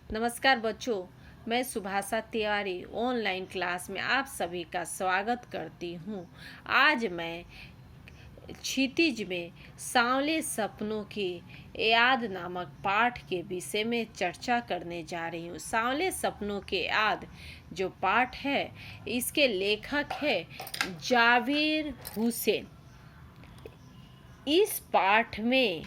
नमस्कार बच्चों, मैं सुभाषा तिवारी ऑनलाइन क्लास में आप सभी का स्वागत करती हूँ। आज मैं क्षितिज में सांवले सपनों की याद नामक पाठ के विषय में चर्चा करने जा रही हूँ। सांवले सपनों के याद जो पाठ है, इसके लेखक है जावेद हुसैन। इस पाठ में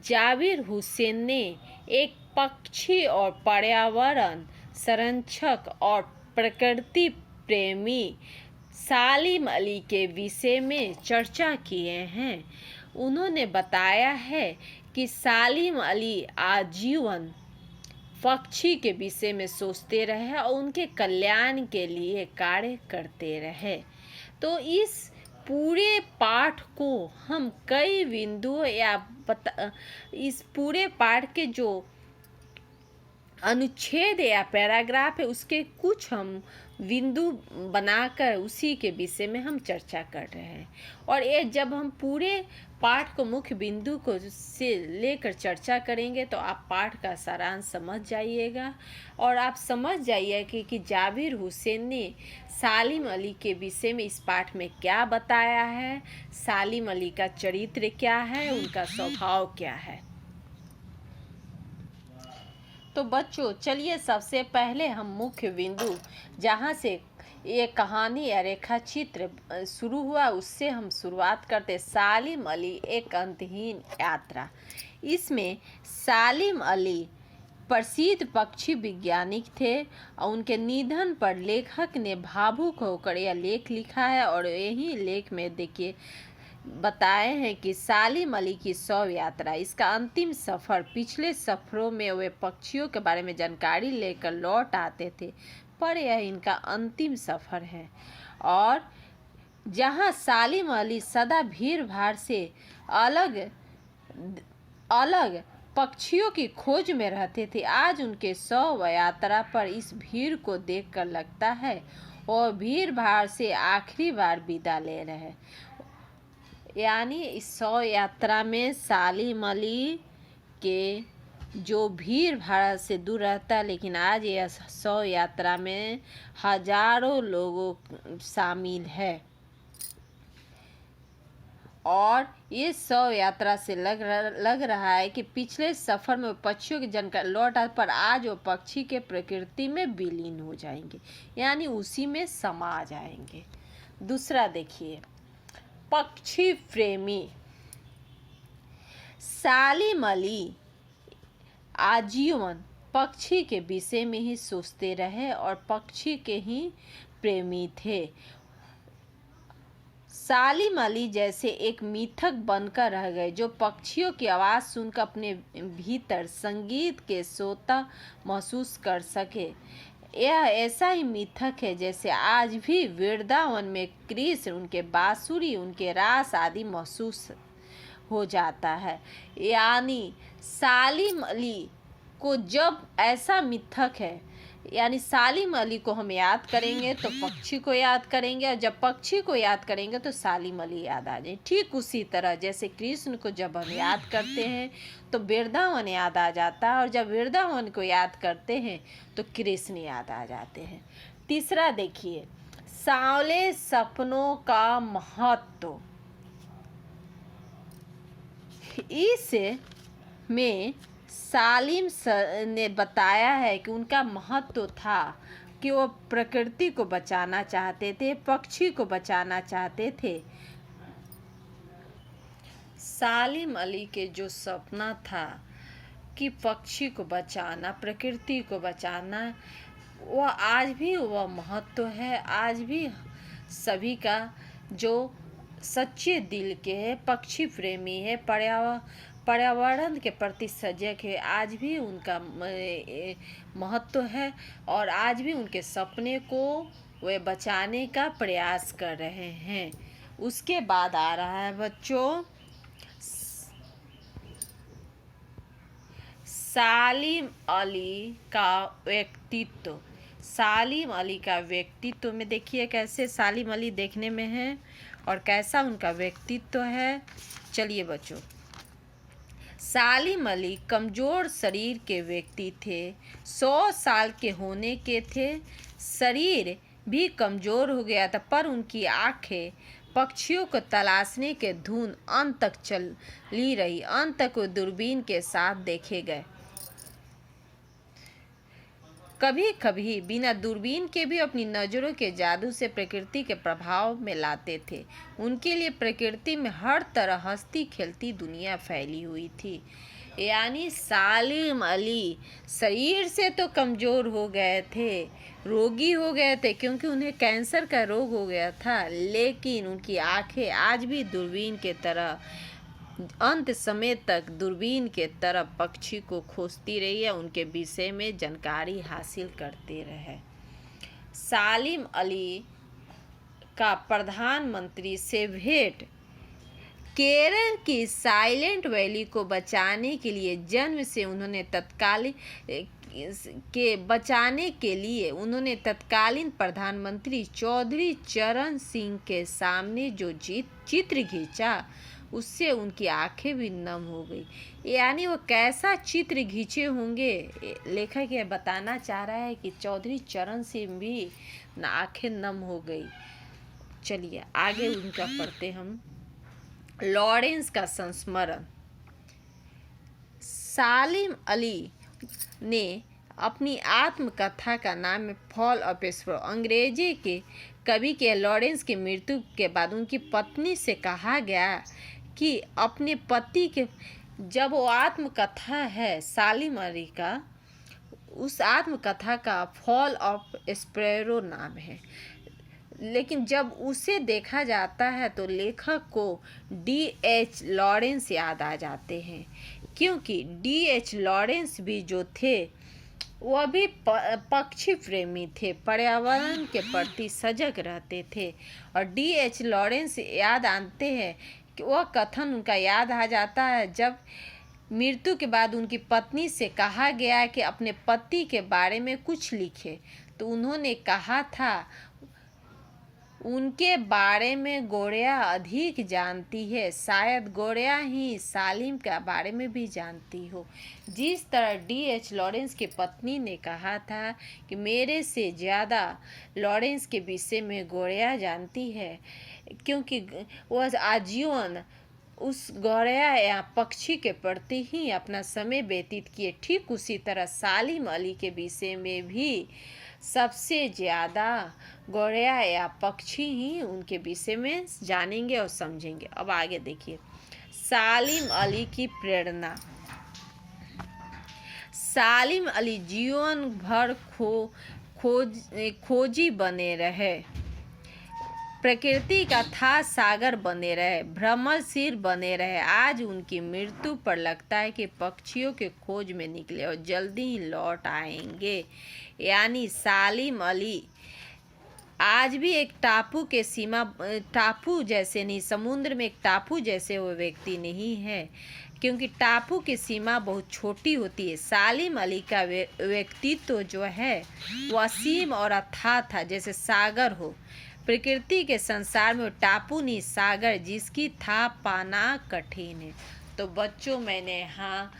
जावेद हुसैन ने एक पक्षी और पर्यावरण संरक्षक और प्रकृति प्रेमी सालिम अली के विषय में चर्चा किए हैं। उन्होंने बताया है कि सालिम अली आजीवन पक्षी के विषय में सोचते रहे और उनके कल्याण के लिए कार्य करते रहे। तो इस पूरे पाठ को हम कई बिंदुओं इस पूरे पाठ के जो अनुच्छेद या पैराग्राफ है, उसके कुछ हम बिंदु बनाकर उसी के विषय में हम चर्चा कर रहे हैं। और ये जब हम पूरे पाठ को मुख्य बिंदु को से लेकर चर्चा करेंगे तो आप पाठ का सारांश समझ जाइएगा और आप समझ जाइए कि जावेद हुसैन ने सालिम अली के विषय में इस पाठ में क्या बताया है, सालिम अली का चरित्र क्या है, उनका स्वभाव क्या है। तो बच्चों चलिए सबसे पहले हम मुख्य बिंदु जहाँ से ये कहानी या रेखा चित्र शुरू हुआ उससे हम शुरुआत करते। सालिम अली एक अंतहीन यात्रा। इसमें सालिम अली प्रसिद्ध पक्षी वैज्ञानिक थे और उनके निधन पर लेखक ने भावुक होकर यह लेख लिखा है। और यही लेख में देखिए बताए हैं कि सालिम अली की शव यात्रा, इसका अंतिम सफ़र। पिछले सफ़रों में वे पक्षियों के बारे में जानकारी लेकर लौट आते थे, पर यह इनका अंतिम सफ़र है। और जहां सालिम अली सदा भीड़ भाड़ से अलग अलग पक्षियों की खोज में रहते थे, आज उनके शव यात्रा पर इस भीड़ को देखकर लगता है और भीड़ भाड़ से आखिरी बार विदा ले रहे हैं। यानी इस शव यात्रा में सालिम अली के जो भीड़ भाड़ से दूर रहता है, लेकिन आज यह शव यात्रा में हजारों लोगों शामिल है। और ये शव यात्रा से लग रहा है कि पिछले सफ़र में पक्षियों की जानकारी लौट आने पर आज वो पक्षी के प्रकृति में विलीन हो जाएंगे, यानी उसी में समा जाएंगे। दूसरा देखिए, पक्षी प्रेमी। सालिम अली आजीवन पक्षी के विषय में ही सोचते रहे और पक्षी के ही प्रेमी थे। सालिम अली जैसे एक मिथक बनकर रह गए जो पक्षियों की आवाज़ सुनकर अपने भीतर संगीत के श्रोता महसूस कर सके। यह ऐसा ही मिथक है जैसे आज भी वृंदावन में कृष्ण, उनके बांसुरी, उनके रास आदि महसूस हो जाता है। यानी सालिम अली को जब ऐसा मिथक है, यानी सालिम अली को हम याद करेंगे तो पक्षी को याद करेंगे, और जब पक्षी को याद करेंगे तो सालिम अली याद आ जाए। ठीक उसी तरह जैसे कृष्ण को जब हम याद करते हैं तो वृंदावन याद आ जाता है, और जब वृंदावन को याद करते हैं तो कृष्ण याद आ जाते हैं। तीसरा देखिए, सांवले सपनों का महत्व। इस में सालिम ने बताया है कि उनका महत्व था कि वो प्रकृति को बचाना चाहते थे, पक्षी को बचाना चाहते थे। सालिम अली के जो सपना था कि पक्षी को बचाना, प्रकृति को बचाना, वह आज भी वह महत्व है। आज भी सभी का जो सच्चे दिल के है, पक्षी प्रेमी है, पर्यावरण के प्रति सजग है, आज भी उनका महत्व है और आज भी उनके सपने को वे बचाने का प्रयास कर रहे हैं। उसके बाद आ रहा है बच्चों सालिम अली का व्यक्तित्व। सालिम अली का व्यक्तित्व में देखिए कैसे सालिम अली देखने में है और कैसा उनका व्यक्तित्व है। चलिए बच्चों, सालिम अली कमज़ोर शरीर के व्यक्ति थे। 100 साल के होने के थे। शरीर भी कमज़ोर हो गया था, पर उनकी आंखें पक्षियों को तलाशने के धुन अंत तक चली रही। अंत तक वो दूरबीन के साथ देखे गए। कभी कभी बिना दूरबीन के भी अपनी नज़रों के जादू से प्रकृति के प्रभाव में लाते थे। उनके लिए प्रकृति में हर तरह हंसती खेलती दुनिया फैली हुई थी। यानी सालिम अली शरीर से तो कमज़ोर हो गए थे, रोगी हो गए थे, क्योंकि उन्हें कैंसर का रोग हो गया था, लेकिन उनकी आंखें आज भी दूरबीन के तरह अंत समय तक दूरबीन के तरफ पक्षी को खोजती रही है, उनके विषय में जानकारी हासिल करते रहे। सालिम अली का प्रधानमंत्री से भेंट। केरल की साइलेंट वैली को बचाने के लिए जन्म से उन्होंने तत्कालीन प्रधानमंत्री चौधरी चरण सिंह के सामने जो चित्र खींचा, उससे उनकी आंखें भी नम हो गई। यानी वो कैसा चित्र खींचे होंगे, लेखक यह बताना चाह रहा है कि चौधरी चरण सिंह भी आंखें नम हो गई। चलिए आगे उनका पढ़ते हम। लॉरेंस का संस्मरण। सालिम अली ने अपनी आत्मकथा का नाम फॉल ऑफ स्प्रो अंग्रेजी के कवि के लॉरेंस की मृत्यु के बाद उनकी पत्नी से कहा गया कि अपने पति के, जब वो आत्मकथा है सालिम अली का, उस आत्मकथा का फॉल ऑफ स्प्रो नाम है, लेकिन जब उसे देखा जाता है तो लेखक को D.H. लॉरेंस याद आ जाते हैं, क्योंकि D.H. लॉरेंस भी जो थे वह भी पक्षी प्रेमी थे, पर्यावरण के प्रति सजग रहते थे। और D.H. लॉरेंस याद आते हैं कि वह कथन उनका याद आ जाता है जब मृत्यु के बाद उनकी पत्नी से कहा गया कि अपने पति के बारे में कुछ लिखे, तो उन्होंने कहा था उनके बारे में गौड़िया अधिक जानती है, शायद गौड़िया ही सालिम के बारे में भी जानती हो। जिस तरह D.H. लॉरेंस की पत्नी ने कहा था कि मेरे से ज़्यादा लॉरेंस के विषय में गौड़िया जानती है, क्योंकि वह आजीवन उस गौड़िया या पक्षी के प्रति ही अपना समय व्यतीत किए। ठीक उसी तरह सालिम अली के विषय में भी सबसे ज़्यादा गौड़िया या पक्षी ही उनके विषय में जानेंगे और समझेंगे। अब आगे देखिए, सालिम अली की प्रेरणा। सालिम अली जीवन भर खोजी बने रहे, प्रकृति का था सागर बने रहे, भ्रमरशील बने रहे। आज उनकी मृत्यु पर लगता है कि पक्षियों के खोज में निकले और जल्दी ही लौट आएंगे। यानी सालिम अली आज भी एक टापू जैसे नहीं, समुद्र में एक टापू जैसे वो व्यक्ति नहीं है, क्योंकि टापू की सीमा बहुत छोटी होती है। सालिम अली का व्यक्तित्व जो है वो असीम और अथाह था, जैसे सागर हो। प्रकृति के संसार में टापू नहीं, सागर जिसकी था पाना कठिन है। तो बच्चों, मैंने यहाँ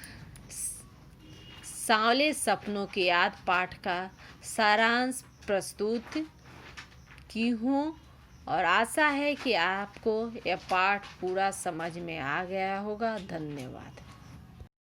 सांवले सपनों की याद पाठ का सारांश प्रस्तुत की हूँ और आशा है कि आपको यह पाठ पूरा समझ में आ गया होगा। धन्यवाद।